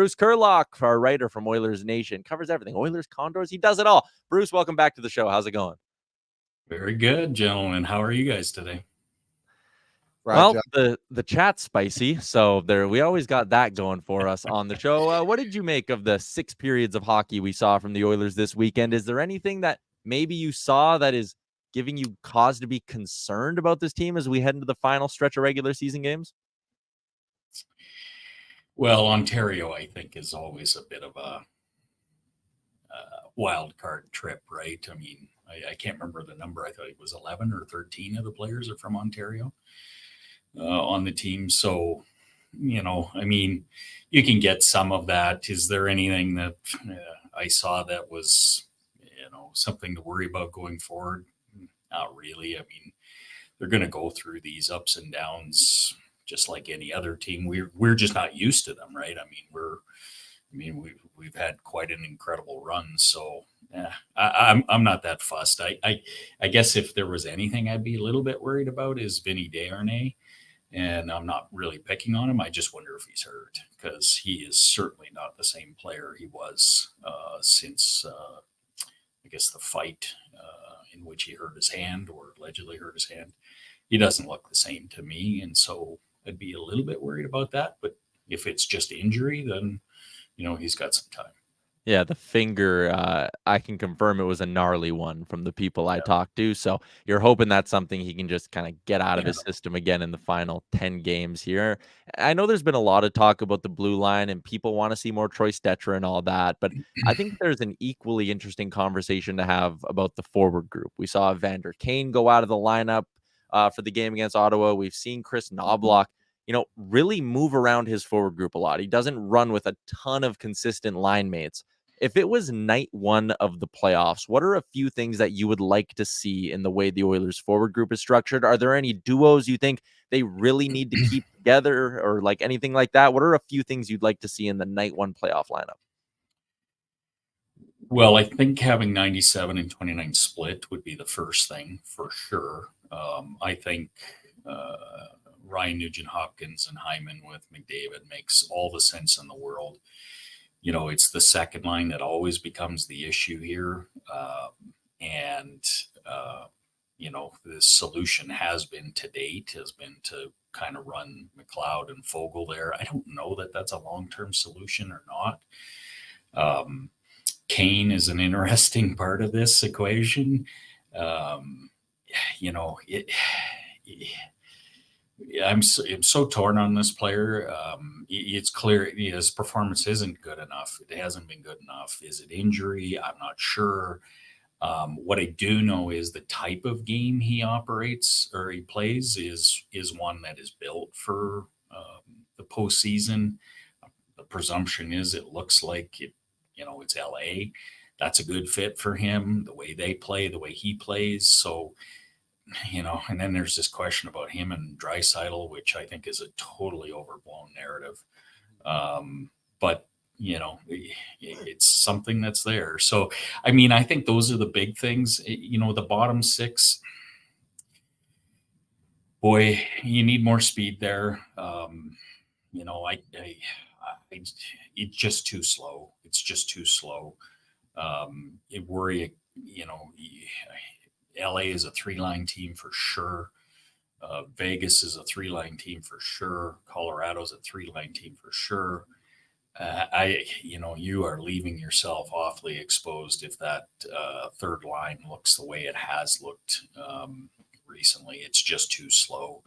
Bruce Curlock, our writer from Oilers Nation, covers everything. Oilers, Condors, he does it all. Bruce, welcome back to the show. How's it going? Very good, gentlemen. How are you guys today? Well, the chat's spicy, so we always got that going for us on the show. What did you make of the 6 periods of hockey we saw from the Oilers this weekend? Is there anything that maybe you saw that is giving you cause to be concerned about this team as we head into the final stretch of regular season games? Well, Ontario, I think, is always a bit of a wild card trip, right? I mean, I can't remember the number. I thought it was 11 or 13 of the players are from Ontario on the team. So, I mean, you can get some of that. Is there anything that I saw that was, something to worry about going forward? Not really. I mean, they're going to go through these ups and downs just like any other team. We're just not used to them, right? I mean, we've had quite an incredible run. So I'm not that fussed. I guess if there was anything I'd be a little bit worried about is Vinny Desharnais, and I'm not really picking on him. I just wonder if he's hurt, because he is certainly not the same player he was since I guess the fight in which he hurt his hand, or allegedly hurt his hand. He doesn't look the same to me, and so I'd be a little bit worried about that. But if it's just injury, then he's got some time. Yeah, the finger, I can confirm it was a gnarly one from the people I talked to. So you're hoping that's something he can just kind of get out of his system again in the final 10 games here. I know there's been a lot of talk about the blue line and people want to see more Troy Stecher and all that, but I think there's an equally interesting conversation to have about the forward group. We saw Evander Kane go out of the lineup for the game against Ottawa. We've seen Chris Knobloch really move around his forward group a lot. He doesn't run with a ton of consistent line mates. If it was night one of the playoffs, what are a few things that you would like to see in the way the Oilers forward group is structured? Are there any duos you think they really need to keep together, or like anything like that? What are a few things you'd like to see in the night one playoff lineup? Well, I think having 97 and 29 split would be the first thing for sure. I think Ryan Nugent-Hopkins and Hyman with McDavid makes all the sense in the world. It's the second line that always becomes the issue here. The solution has been to kind of run McLeod and Fogle there. I don't know that that's a long-term solution or not. Kane is an interesting part of this equation. I'm so torn on this player. It's clear his performance isn't good enough. It hasn't been good enough. Is it injury? I'm not sure. What I do know is the type of game he operates or he plays is one that is built for the postseason. The presumption is it looks like it's LA. That's a good fit for him. The way they play, the way he plays. So. And then there's this question about him and Draisaitl, which I think is a totally overblown narrative. But it's something that's there. So, I mean, I think those are the big things. The bottom six, boy, you need more speed there. It's just too slow. It's just too slow. It worry, LA is a 3-line team for sure. Vegas is a 3-line team for sure. Colorado's a 3-line team for sure. You are leaving yourself awfully exposed if that third line looks the way it has looked recently. It's just too slow,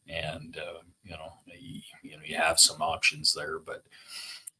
and you have some options there, but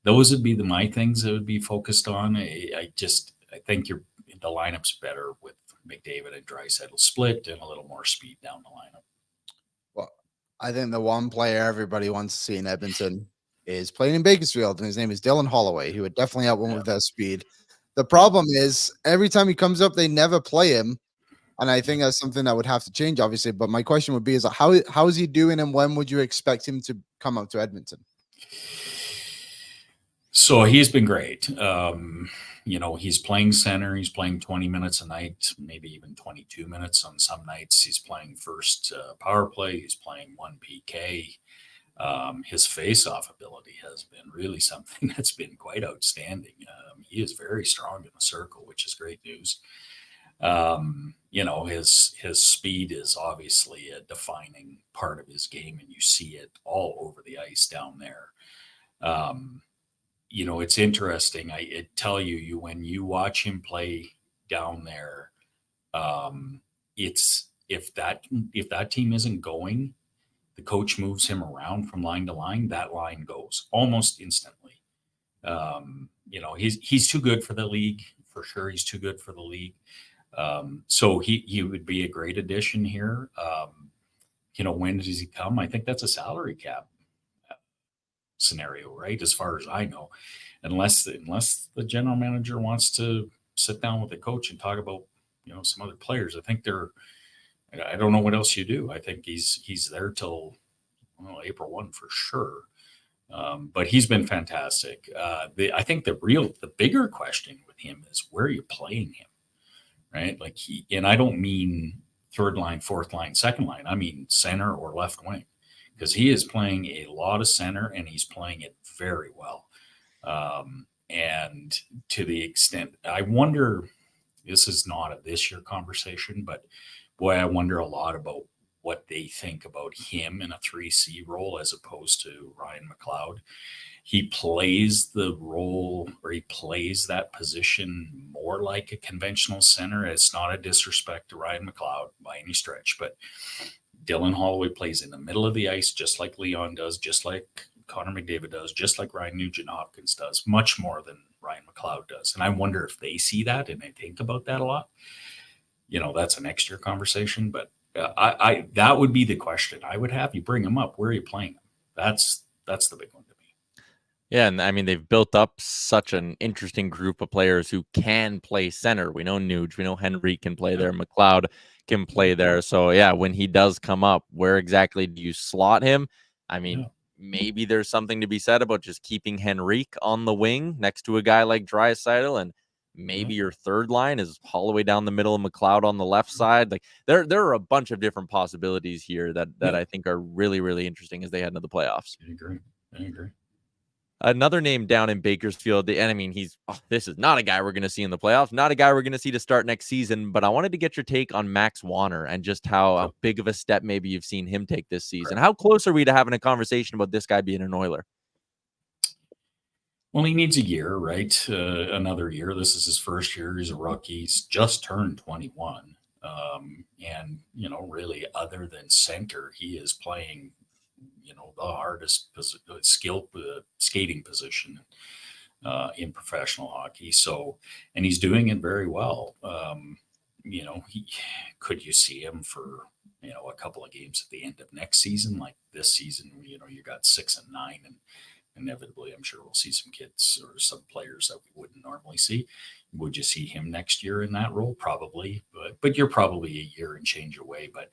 those would be my things that would be focused on. I think the lineup's better with McDavid and Draisaitl split and a little more speed down the lineup. Well, I think the one player everybody wants to see in Edmonton is playing in Bakersfield, and his name is Dylan Holloway, who would definitely help one with that speed. The problem is every time he comes up, they never play him, and I think that's something that would have to change, obviously. But my question would be: how is he doing, and when would you expect him to come up to Edmonton? So he's been great. He's playing center. He's playing 20 minutes a night, maybe even 22 minutes on some nights. He's playing first power play. He's playing 1 PK. His face-off ability has been really something that's been quite outstanding. He is very strong in the circle, which is great news. His speed is obviously a defining part of his game, and you see it all over the ice down there. It's interesting. I tell you, when you watch him play down there, it's if that team isn't going, the coach moves him around from line to line. That line goes almost instantly. He's too good for the league for sure. He's too good for the league. So he would be a great addition here. When does he come? I think that's a salary cap scenario, right? As far as I know, unless the general manager wants to sit down with the coach and talk about some other players. I don't know what else you do. I think he's there till April 1 for sure. But he's been fantastic. I think the bigger question with him is where are you playing him, right? And I don't mean third line, fourth line, second line. I mean center or left wing, because he is playing a lot of center and he's playing it very well. And to the extent, I wonder, this is not a this year conversation, but boy, I wonder a lot about what they think about him in a 3C role as opposed to Ryan McLeod. He plays the role, or he plays that position more like a conventional center. It's not a disrespect to Ryan McLeod by any stretch, but Dylan Holloway plays in the middle of the ice just like Leon does, just like Connor McDavid does, just like Ryan Nugent-Hopkins does, much more than Ryan McLeod does. And I wonder if they see that and they think about that a lot. That's a next year conversation, but I that would be the question I would have. You bring him up, where are you playing him? That's the big one to me. Yeah, and I mean, they've built up such an interesting group of players who can play center. We know Nuge, we know Henry can play there, McLeod can play there. So yeah, when he does come up, where exactly do you slot him? I mean, maybe there's something to be said about just keeping Henrique on the wing next to a guy like Draisaitl, and maybe your third line is Holloway down the middle and McLeod on the left side. Like there are a bunch of different possibilities here that I think are really, really interesting as they head into the playoffs. I agree. Another name down in Bakersfield, and I mean, this is not a guy we're going to see in the playoffs, not a guy we're going to see to start next season, but I wanted to get your take on Max Wanner and just how big of a step maybe you've seen him take this season. How close are we to having a conversation about this guy being an Oiler? Well, he needs a year, right? Another year. This is his first year. He's a rookie. He's just turned 21. And, really, other than center, he is playing, the hardest skating position in professional hockey. So, and he's doing it very well. Could you see him for, a couple of games at the end of next season? Like this season, you got 6 and 9, and inevitably, I'm sure we'll see some kids or some players that we wouldn't normally see. Would you see him next year in that role? Probably, but you're probably a year and change away. But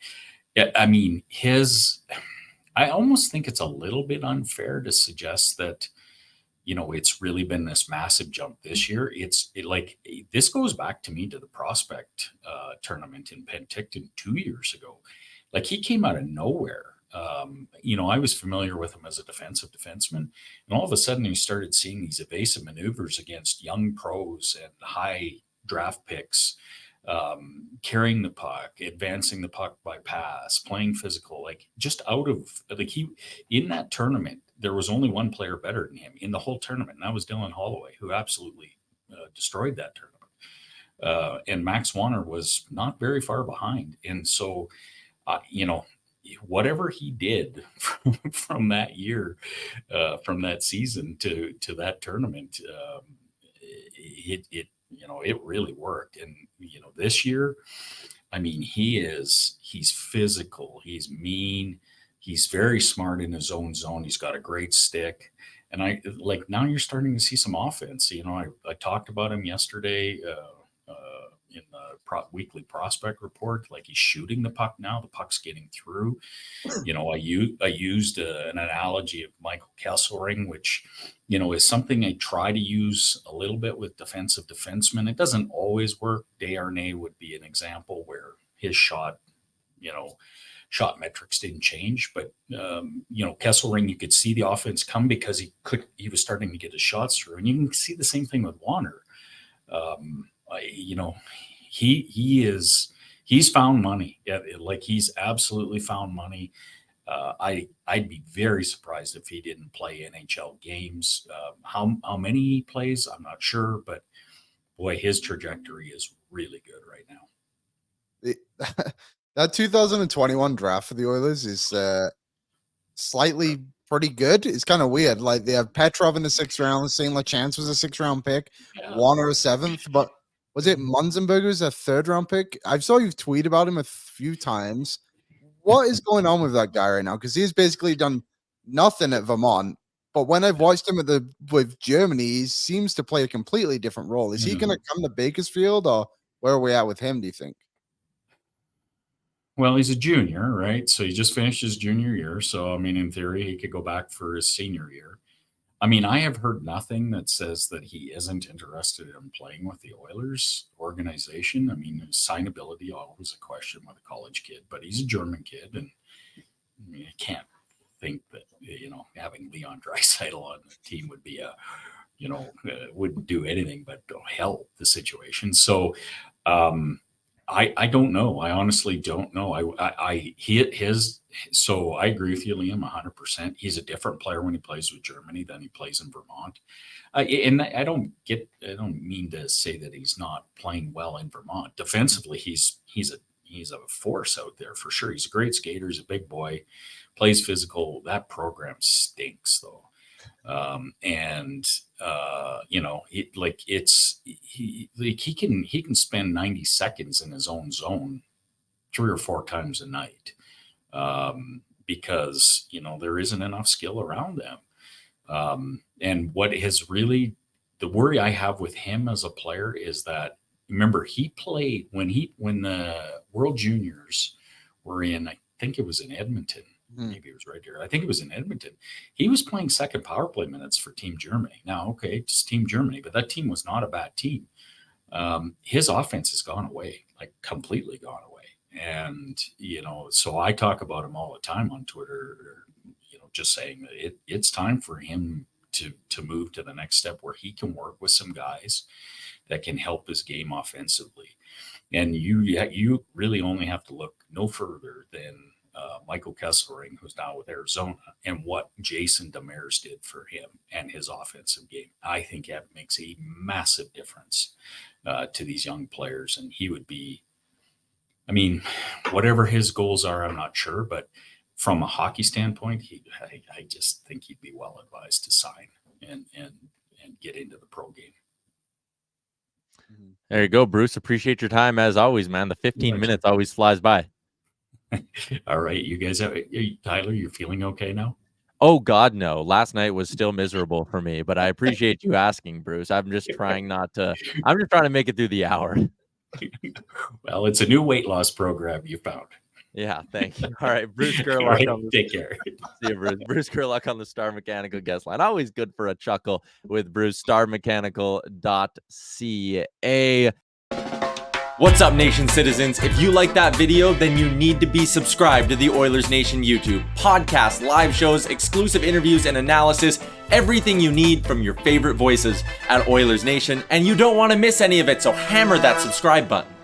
yeah, I mean, I almost think it's a little bit unfair to suggest that, it's really been this massive jump this year. This goes back to me to the prospect tournament in Penticton 2 years ago. Like he came out of nowhere. I was familiar with him as a defensive defenseman, and all of a sudden you started seeing these evasive maneuvers against young pros and high draft picks, carrying the puck, advancing the puck by pass, playing physical, in that tournament, there was only one player better than him in the whole tournament. And that was Dylan Holloway, who absolutely destroyed that tournament. And Max Wanner was not very far behind. And so, whatever he did from that year, from that season to that tournament, it really worked. And, this year, I mean, he's physical, he's mean, he's very smart in his own zone. He's got a great stick. And now you're starting to see some offense. I talked about him yesterday, in the weekly prospect report. Like he's shooting the puck now. The puck's getting through. I used an analogy of Michael Kesselring, which, is something I try to use a little bit with defensive defensemen. It doesn't always work. Desharnais would be an example where his shot shot metrics didn't change, but Kesselring, you could see the offense come because he was starting to get his shots through, and you can see the same thing with Wanner. He's found money. Yeah, like he's absolutely found money. I'd be very surprised if he didn't play NHL games. How many he plays, I'm not sure, but boy, his trajectory is really good right now. That 2021 draft for the Oilers is slightly pretty good. It's kind of weird. Like they have Petrov in the 6th round, St. LaChance was a 6th-round pick, Wanner a 7th, but was it Mnzenberger's a 3rd-round pick? I saw you've tweeted about him a few times. What is going on with that guy right now? Because he's basically done nothing at Vermont. But when I've watched him with Germany, he seems to play a completely different role. Is he going to come to Bakersfield, or where are we at with him, do you think? Well, he's a junior, right? So he just finished his junior year. So, I mean, in theory, he could go back for his senior year. I mean, I have heard nothing that says that he isn't interested in playing with the Oilers organization. I mean, his signability, always a question with a college kid, but he's a German kid. And I mean, I can't think that, having Leon Draisaitl on the team would be wouldn't do anything but help the situation. So, I don't know. I honestly don't know. So I agree with you, Liam, 100%. He's a different player when he plays with Germany than he plays in Vermont. And I don't mean to say that he's not playing well in Vermont. Defensively, he's a force out there for sure. He's a great skater. He's a big boy, plays physical. That program stinks though. He can spend 90 seconds in his own zone 3 or 4 times a night, because there isn't enough skill around them. And what has really, the worry I have with him as a player is that, remember, he played when the World Juniors were in, I think it was in Edmonton. Maybe it was right here. I think it was in Edmonton. He was playing second power play minutes for Team Germany. Now, okay, it's Team Germany, but that team was not a bad team. His offense has gone away, like completely gone away. And, so I talk about him all the time on Twitter, just saying that it's time for him to move to the next step where he can work with some guys that can help his game offensively. And you really only have to look no further than Michael Kesselring, who's now with Arizona, and what Jason Demers did for him and his offensive game. I think that makes a massive difference to these young players. And he would be, I mean, whatever his goals are, I'm not sure, but from a hockey standpoint, I just think he'd be well advised to sign and get into the pro game. There you go, Bruce. Appreciate your time as always, man. The 15 minutes always flies by. All right, you guys, Tyler, you're feeling okay now? Oh God, no. Last night was still miserable for me, but I appreciate you asking, Bruce. I'm just trying to make it through the hour. Well, it's a new weight loss program you found. Yeah, thank you. All right, Bruce Curlock. Right, take care. See you, Bruce. Bruce Curlock on the Star Mechanical guest line. Always good for a chuckle with Bruce. StarMechanical.ca. What's up, Nation citizens? If you like that video, then you need to be subscribed to the Oilers Nation YouTube. Podcasts, live shows, exclusive interviews, and analysis. Everything you need from your favorite voices at Oilers Nation. And you don't want to miss any of it, so hammer that subscribe button.